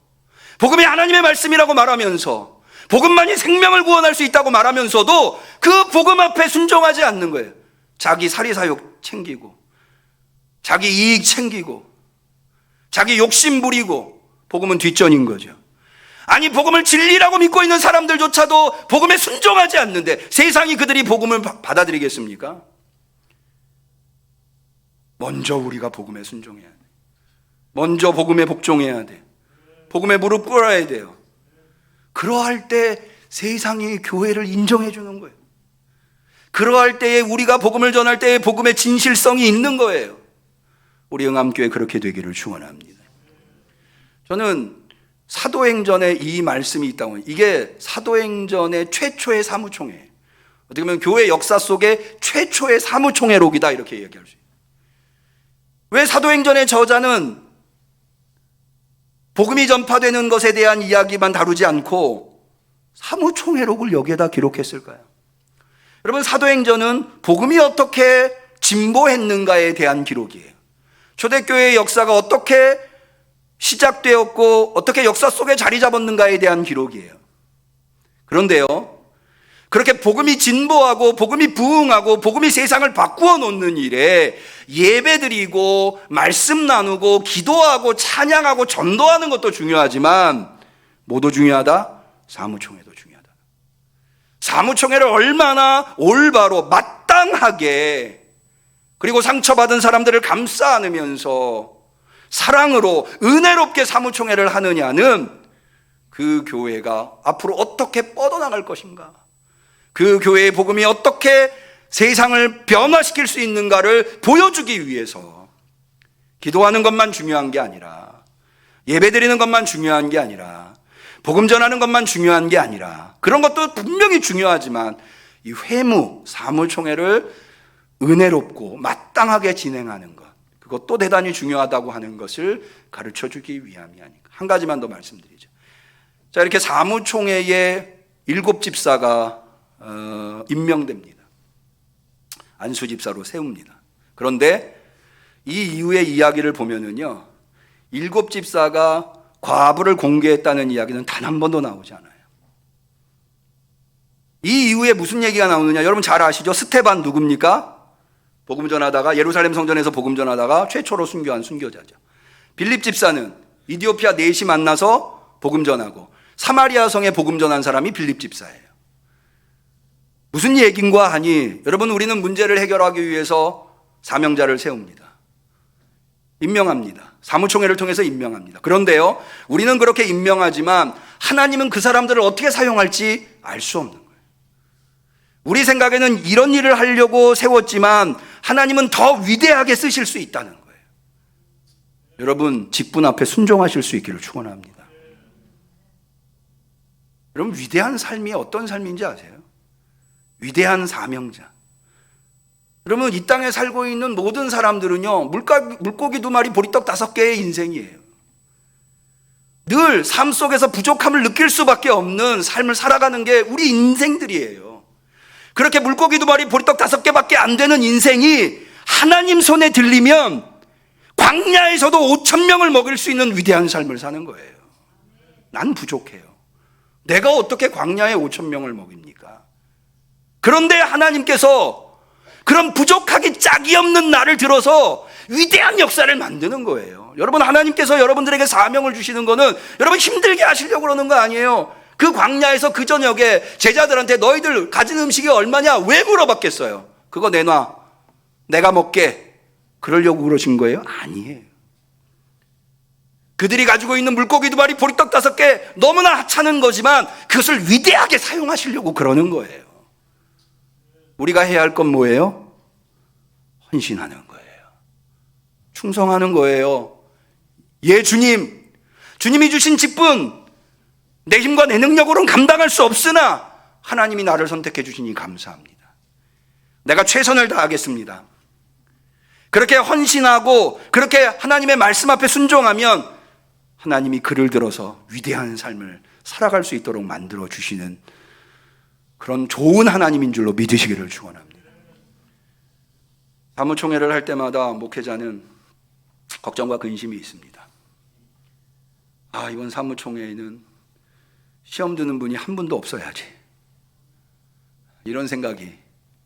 복음이 하나님의 말씀이라고 말하면서, 복음만이 생명을 구원할 수 있다고 말하면서도 그 복음 앞에 순종하지 않는 거예요. 자기 사리사욕 챙기고, 자기 이익 챙기고, 자기 욕심 부리고, 복음은 뒷전인 거죠. 아니, 복음을 진리라고 믿고 있는 사람들조차도 복음에 순종하지 않는데 세상이 그들이 복음을 받아들이겠습니까? 먼저 우리가 복음에 순종해야 돼. 먼저 복음에 복종해야 돼. 복음에 무릎 꿇어야 돼요. 그러할 때 세상이 교회를 인정해 주는 거예요. 그러할 때에 우리가 복음을 전할 때에 복음의 진실성이 있는 거예요. 우리 응암교회 그렇게 되기를 축원합니다. 저는 사도행전에 이 말씀이 있다고, 이게 사도행전의 최초의 사무총회, 어떻게 보면 교회 역사 속에 최초의 사무총회록이다, 이렇게 얘기할 수 있어요. 왜 사도행전의 저자는 복음이 전파되는 것에 대한 이야기만 다루지 않고 사무총회록을 여기에다 기록했을까요? 여러분, 사도행전은 복음이 어떻게 진보했는가에 대한 기록이에요. 초대교회의 역사가 어떻게 시작되었고 어떻게 역사 속에 자리 잡았는가에 대한 기록이에요. 그런데요, 그렇게 복음이 진보하고 복음이 부흥하고 복음이 세상을 바꾸어 놓는 일에 예배드리고 말씀 나누고 기도하고 찬양하고 전도하는 것도 중요하지만 뭐도 중요하다? 사무총회도 중요하다. 사무총회를 얼마나 올바로 마땅하게, 그리고 상처받은 사람들을 감싸 안으면서 사랑으로 은혜롭게 사무총회를 하느냐는 그 교회가 앞으로 어떻게 뻗어나갈 것인가, 그 교회의 복음이 어떻게 세상을 변화시킬 수 있는가를 보여주기 위해서 기도하는 것만 중요한 게 아니라, 예배드리는 것만 중요한 게 아니라, 복음 전하는 것만 중요한 게 아니라, 그런 것도 분명히 중요하지만 이 회무, 사무총회를 은혜롭고 마땅하게 진행하는 것, 그것도 대단히 중요하다고 하는 것을 가르쳐주기 위함이 아닌가. 한 가지만 더 말씀드리죠. 자, 이렇게 사무총회에 7집사가 임명됩니다. 안수집사로 세웁니다. 그런데 이 이후의 이야기를 보면은요, 7집사가 과부를 공개했다는 이야기는 단 한 번도 나오지 않아요. 이 이후에 무슨 얘기가 나오느냐, 여러분 잘 아시죠? 스테반 누굽니까? 복음 전하다가, 예루살렘 성전에서 복음 전하다가 최초로 순교한 순교자죠. 빌립 집사는 이디오피아 넷이 만나서 복음 전하고 사마리아 성에 복음 전한 사람이 빌립 집사예요. 무슨 얘긴가 하니, 여러분, 우리는 문제를 해결하기 위해서 사명자를 세웁니다. 임명합니다. 사무총회를 통해서 임명합니다. 그런데요, 우리는 그렇게 임명하지만 하나님은 그 사람들을 어떻게 사용할지 알 수 없는 거예요. 우리 생각에는 이런 일을 하려고 세웠지만 하나님은 더 위대하게 쓰실 수 있다는 거예요. 여러분, 직분 앞에 순종하실 수 있기를 축원합니다. 여러분, 위대한 삶이 어떤 삶인지 아세요? 위대한 사명자. 여러분, 이 땅에 살고 있는 모든 사람들은요, 물고기 2마리 보리떡 5개의 인생이에요. 늘 삶 속에서 부족함을 느낄 수밖에 없는 삶을 살아가는 게 우리 인생들이에요. 그렇게 물고기 2마리 보리떡 5개밖에 안 되는 인생이 하나님 손에 들리면 광야에서도 5,000명을 먹일 수 있는 위대한 삶을 사는 거예요. 난 부족해요. 내가 어떻게 광야에 5,000명을 먹입니까? 그런데 하나님께서 그런 부족하기 짝이 없는 나를 들어서 위대한 역사를 만드는 거예요. 여러분, 하나님께서 여러분들에게 사명을 주시는 거는 여러분 힘들게 하시려고 그러는 거 아니에요. 그 광야에서 그 저녁에 제자들한테 너희들 가진 음식이 얼마냐? 왜 물어봤겠어요? 그거 내놔. 내가 먹게. 그러려고 그러신 거예요? 아니에요. 그들이 가지고 있는 물고기 2마리, 보리떡 5개 너무나 하찮은 거지만 그것을 위대하게 사용하시려고 그러는 거예요. 우리가 해야 할 건 뭐예요? 헌신하는 거예요. 충성하는 거예요. 예, 주님. 주님이 주신 직분 내 힘과 내 능력으로는 감당할 수 없으나 하나님이 나를 선택해 주시니 감사합니다. 내가 최선을 다하겠습니다. 그렇게 헌신하고 그렇게 하나님의 말씀 앞에 순종하면 하나님이 그를 들어서 위대한 삶을 살아갈 수 있도록 만들어 주시는 그런 좋은 하나님인 줄로 믿으시기를 축원합니다. 사무총회를 할 때마다 목회자는 걱정과 근심이 있습니다. 이번 사무총회에는 시험 드는 분이 한 분도 없어야지. 이런 생각이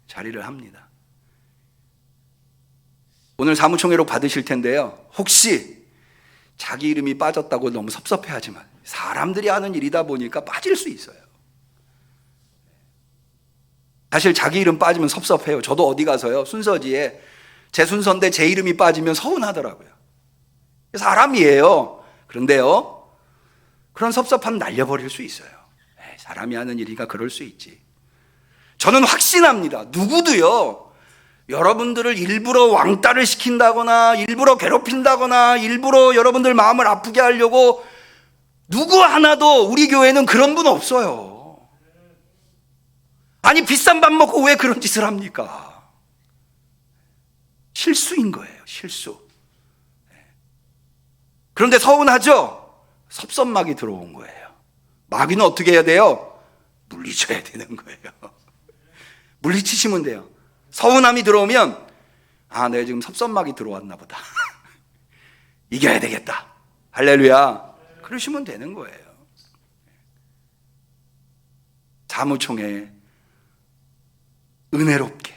자리를 합니다. 오늘 사무총회로 받으실 텐데요. 혹시 자기 이름이 빠졌다고 너무 섭섭해하지만 사람들이 하는 일이다 보니까 빠질 수 있어요. 사실 자기 이름 빠지면 섭섭해요. 저도 어디 가서요, 순서지에 제 순서인데 제 이름이 빠지면 서운하더라고요. 사람이에요. 그런데요, 그런 섭섭함 날려버릴 수 있어요. 사람이 하는 일이니까 그럴 수 있지. 저는 확신합니다. 누구도요, 여러분들을 일부러 왕따를 시킨다거나 일부러 괴롭힌다거나 일부러 여러분들 마음을 아프게 하려고 누구 하나도 우리 교회는 그런 분 없어요. 아니, 비싼 밥 먹고 왜 그런 짓을 합니까? 실수인 거예요. 실수. 그런데 서운하죠? 섭섭막이 들어온 거예요. 마귀는 어떻게 해야 돼요? 물리쳐야 되는 거예요. 물리치시면 돼요. 서운함이 들어오면 내가 지금 섭섭막이 들어왔나 보다. 이겨야 되겠다. 할렐루야. 그러시면 되는 거예요. 사무총회 은혜롭게,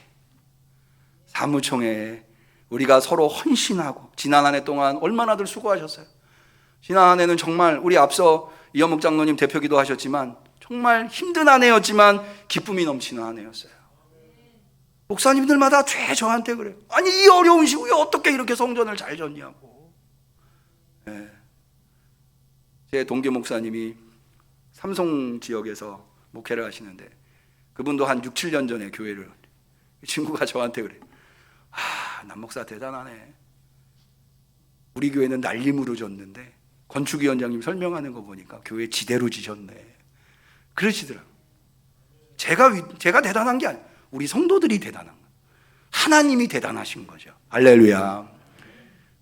사무총회에 우리가 서로 헌신하고, 지난 한 해 동안 얼마나들 수고하셨어요. 지난 한 해는 정말 우리 앞서 이현목 장로님 대표기도 하셨지만 정말 힘든 한 해였지만 기쁨이 넘치는 한 해였어요. 목사님들마다 저한테 그래요. 아니, 이 어려운 시국에 어떻게 이렇게 성전을 잘 졌냐고. 제 동기 목사님이 삼성 지역에서 목회를 하시는데 그분도 한 6, 7년 전에 교회를, 친구가 저한테 그래요. 남 목사 대단하네. 우리 교회는 난림으로 졌는데 건축위원장님 설명하는 거 보니까 교회 지대로 지셨네. 그러시더라고요. 제가 대단한 게 아니에요. 우리 성도들이 대단한 거예요. 하나님이 대단하신 거죠. 할렐루야.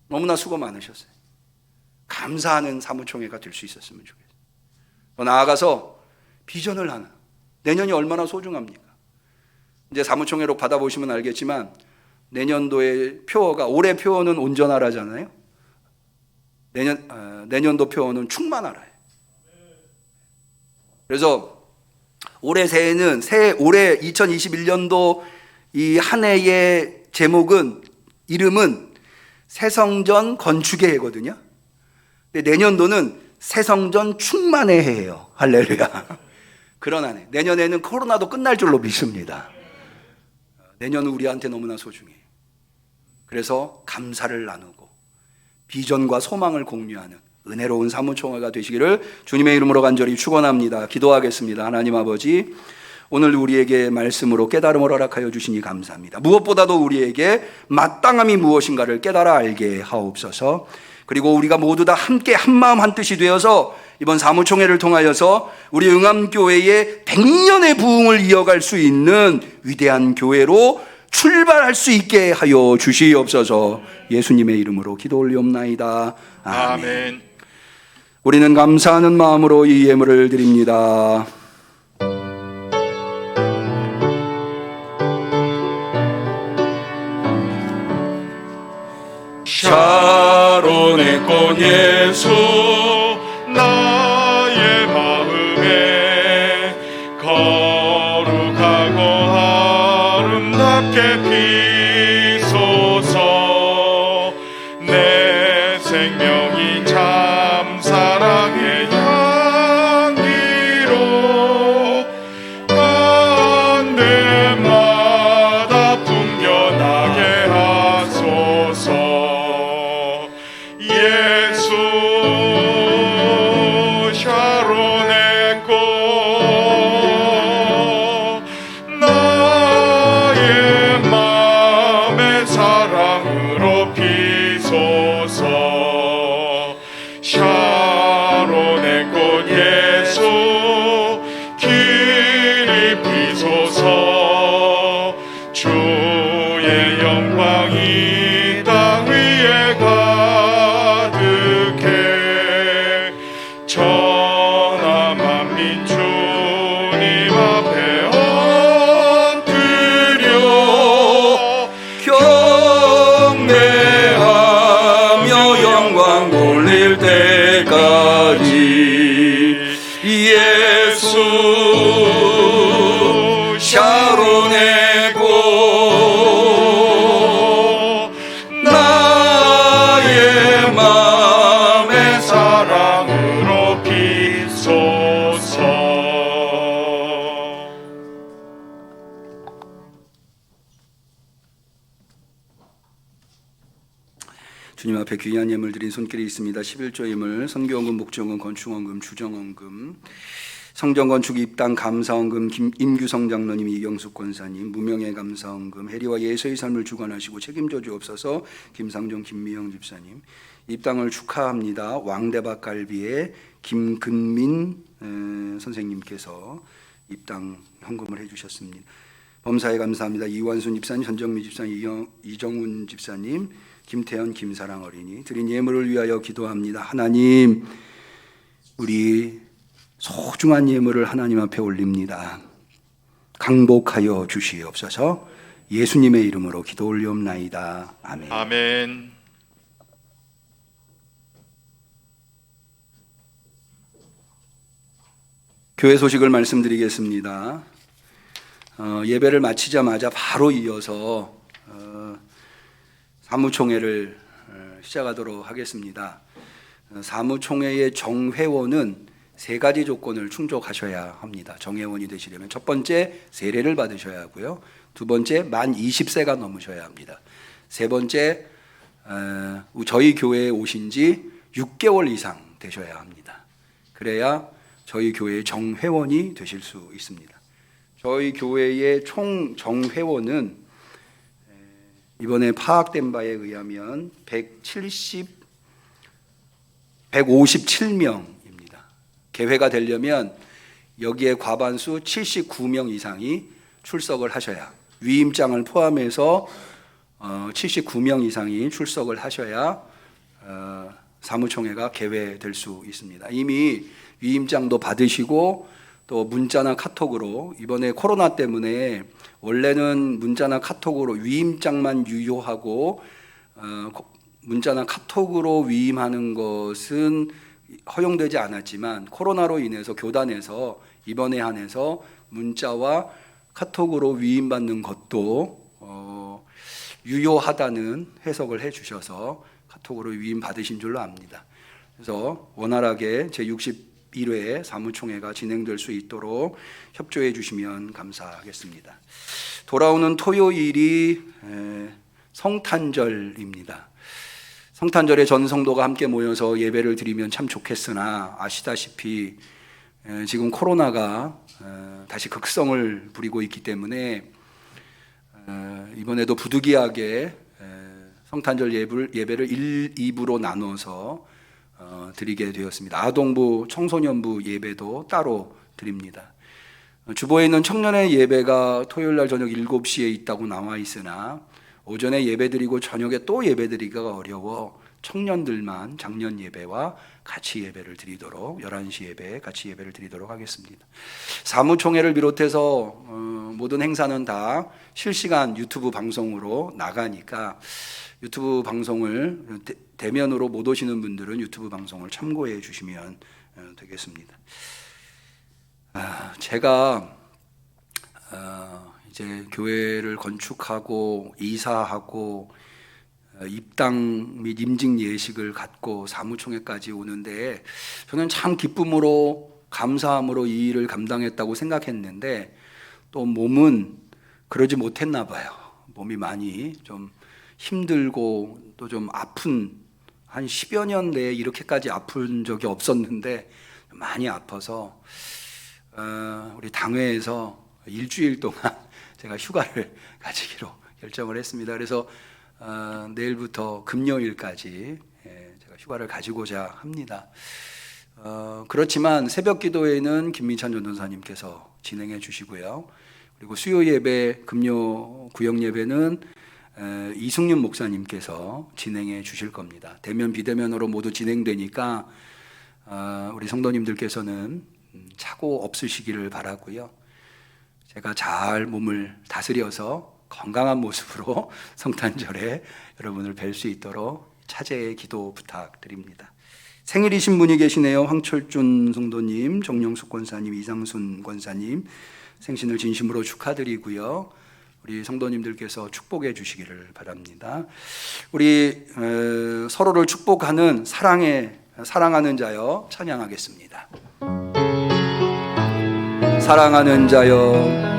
너무나 수고 많으셨어요. 감사하는 사무총회가 될 수 있었으면 좋겠어요. 더 나아가서 비전을 하나. 내년이 얼마나 소중합니까? 이제 사무총회로 받아보시면 알겠지만 내년도의 표어가, 올해 표어는 온전하라잖아요. 내년도 표어는 충만하라예요. 그래서 올해 새해는 올해 2021년도 이 한 해의 제목은, 이름은 새성전 건축의 해거든요. 근데 내년도는 새성전 충만의 해예요. 할렐루야. 그런 한 해. 내년에는 코로나도 끝날 줄로 믿습니다. 내년은 우리한테 너무나 소중해요. 그래서 감사를 나누고 비전과 소망을 공유하는 은혜로운 사무총회가 되시기를 주님의 이름으로 간절히 축원합니다. 기도하겠습니다. 하나님 아버지, 오늘 우리에게 말씀으로 깨달음을 허락하여 주시니 감사합니다. 무엇보다도 우리에게 마땅함이 무엇인가를 깨달아 알게 하옵소서. 그리고 우리가 모두 다 함께 한마음 한뜻이 되어서 이번 사무총회를 통하여서 우리 응암교회의 100년의 부흥을 이어갈 수 있는 위대한 교회로 출발할 수 있게 하여 주시옵소서. 예수님의 이름으로 기도 올리옵나이다.
아멘.
우리는 감사하는 마음으로 이 예물을 드립니다.
예수 나의 마음에 거룩하고 아름답게 비소서. 내 생명이 참 사랑의 향기로 간 데마다 풍겨나게 하소서. 예수 샤론의 꽃 나의 맘의 사랑으로 피소서. 샤론의 꽃 예수 길이 피소서. 주의 영광이 땅 위에 가득해 천하 만민 주님 앞에 엎드려
경배하며 영광 돌릴 때까지 예수 샤론의 꽃 나의 맘의
사랑으로 비소서.
주님 앞에 귀한 예물 드린 손길이 있습니다. 11조 예물, 선교원금, 목정원, 건축원금, 주정원금, 성전건축 입당 감사원금, 임규성 장로님, 이경숙 권사님, 무명의 감사원금, 해리와 예서의 삶을 주관하시고 책임져 주옵소서. 김상종, 김미영 집사님, 입당을 축하합니다. 왕대박 갈비의 김근민 선생님께서 입당 헌금을 해주셨습니다. 범사에 감사합니다. 이완순 집사님, 전정미 집사님, 이정훈 집사님, 김태현, 김사랑 어린이 드린 예물을 위하여 기도합니다. 하나님, 우리 소중한 예물을 하나님 앞에 올립니다. 강복하여 주시옵소서. 예수님의 이름으로 기도 올리옵나이다. 아멘.
아멘.
교회 소식을 말씀드리겠습니다. 예배를 마치자마자 바로 이어서 사무총회를 시작하도록 하겠습니다. 사무총회의 정회원은 세 가지 조건을 충족하셔야 합니다. 정회원이 되시려면 첫 번째, 세례를 받으셔야 하고요. 두 번째, 만 20세가 넘으셔야 합니다. 세 번째, 저희 교회에 오신 지 6개월 이상 되셔야 합니다. 그래야 저희 교회의 정회원이 되실 수 있습니다. 저희 교회의 총 정회원은 이번에 파악된 바에 의하면 157명입니다. 개회가 되려면 여기에 과반수 79명 이상이 출석을 하셔야, 위임장을 포함해서 79명 이상이 출석을 하셔야 사무총회가 개회될 수 있습니다. 이미 위임장도 받으시고 또 문자나 카톡으로, 이번에 코로나 때문에 원래는 문자나 카톡으로 위임장만 유효하고 문자나 카톡으로 위임하는 것은 허용되지 않았지만, 코로나로 인해서 교단에서 이번에 한해서 문자와 카톡으로 위임받는 것도 유효하다는 해석을 해주셔서 카톡으로 위임받으신 줄로 압니다. 그래서 원활하게 제61회 사무총회가 진행될 수 있도록 협조해 주시면 감사하겠습니다. 돌아오는 토요일이 성탄절입니다. 성탄절에 전 성도가 함께 모여서 예배를 드리면 참 좋겠으나, 아시다시피 지금 코로나가 다시 극성을 부리고 있기 때문에 이번에도 부득이하게 성탄절 예배를 1, 2부로 나눠서 드리게 되었습니다. 아동부, 청소년부 예배도 따로 드립니다. 주보에 있는 청년의 예배가 토요일날 저녁 7시에 있다고 나와 있으나 오전에 예배드리고 저녁에 또 예배드리기가 어려워 청년들만 작년 예배와 같이 예배를 드리도록 11시 예배에 같이 예배를 드리도록 하겠습니다. 사무총회를 비롯해서 모든 행사는 다 실시간 유튜브 방송으로 나가니까 유튜브 방송을 대면으로 못 오시는 분들은 유튜브 방송을 참고해 주시면 되겠습니다. 제가 이제 교회를 건축하고 이사하고 입당 및 임직 예식을 갖고 사무총회까지 오는데 저는 참 기쁨으로 감사함으로 이 일을 감당했다고 생각했는데 또 몸은 그러지 못했나 봐요. 몸이 많이 좀 힘들고 또 좀 아픈, 한 10여 년 내에 이렇게까지 아픈 적이 없었는데 많이 아파서 우리 당회에서 일주일 동안 제가 휴가를 가지기로 결정을 했습니다. 그래서 내일부터 금요일까지 제가 휴가를 가지고자 합니다. 그렇지만 새벽 기도회는 김민찬 전도사님께서 진행해 주시고요. 그리고 수요 예배, 금요 구역 예배는 이승윤 목사님께서 진행해 주실 겁니다. 대면 비대면으로 모두 진행되니까 우리 성도님들께서는 착오 없으시기를 바라고요. 제가 잘 몸을 다스려서 건강한 모습으로 성탄절에 여러분을 뵐 수 있도록 차제의 기도 부탁드립니다. 생일이신 분이 계시네요. 황철준 성도님, 정영숙 권사님, 이상순 권사님 생신을 진심으로 축하드리고요. 우리 성도님들께서 축복해 주시기를 바랍니다. 우리 서로를 축복하는 사랑하는 자여 찬양하겠습니다. 사랑하는 자여,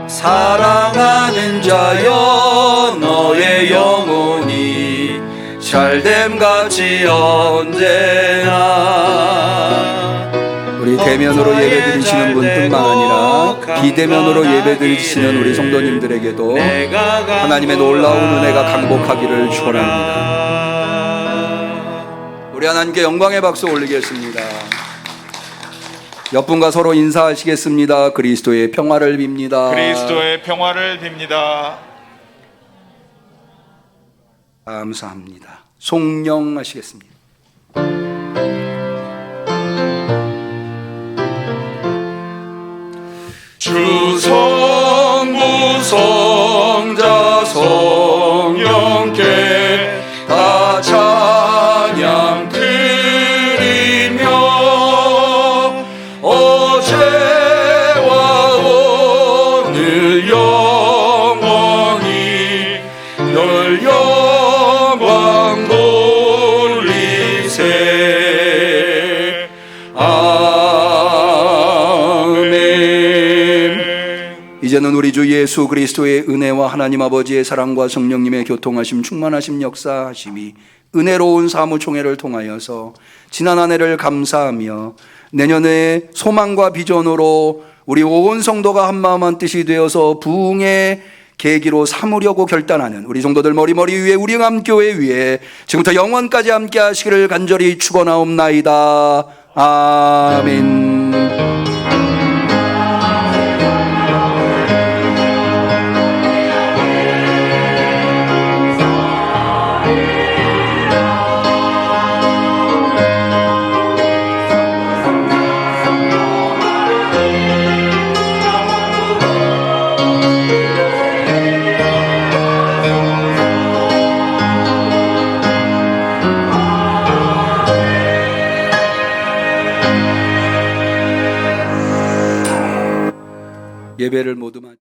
사랑하는 자여, 너의 영혼이 잘됨같이 언제나. 우리 대면으로 예배 드리시는 분뿐만 아니라 비대면으로 예배 드리시는 우리 성도님들에게도 하나님의 놀라운 은혜가 강복하기를 축원합니다. 우리 하나님께 영광의 박수 올리겠습니다. 옆분과 서로 인사하시겠습니다. 그리스도의 평화를 빕니다.
그리스도의 평화를 빕니다.
감사합니다. 송영하시겠습니다.
주 성부 성자 성령께 다 찬양 드리며 어제와 오늘 영원히 널 영광 돌리세.
이제는 우리 주 예수 그리스도의 은혜와 하나님 아버지의 사랑과 성령님의 교통하심 충만하심 역사하심이 은혜로운 사무총회를 통하여서 지난 한 해를 감사하며 내년에 소망과 비전으로 우리 온 성도가 한마음 한뜻이 되어서 부흥의 계기로 삼으려고 결단하는 우리 성도들 머리머리 위에 우리감교회 위에 지금부터 영원까지 함께 하시기를 간절히 축원하옵나이다. 아멘. 예배를 모두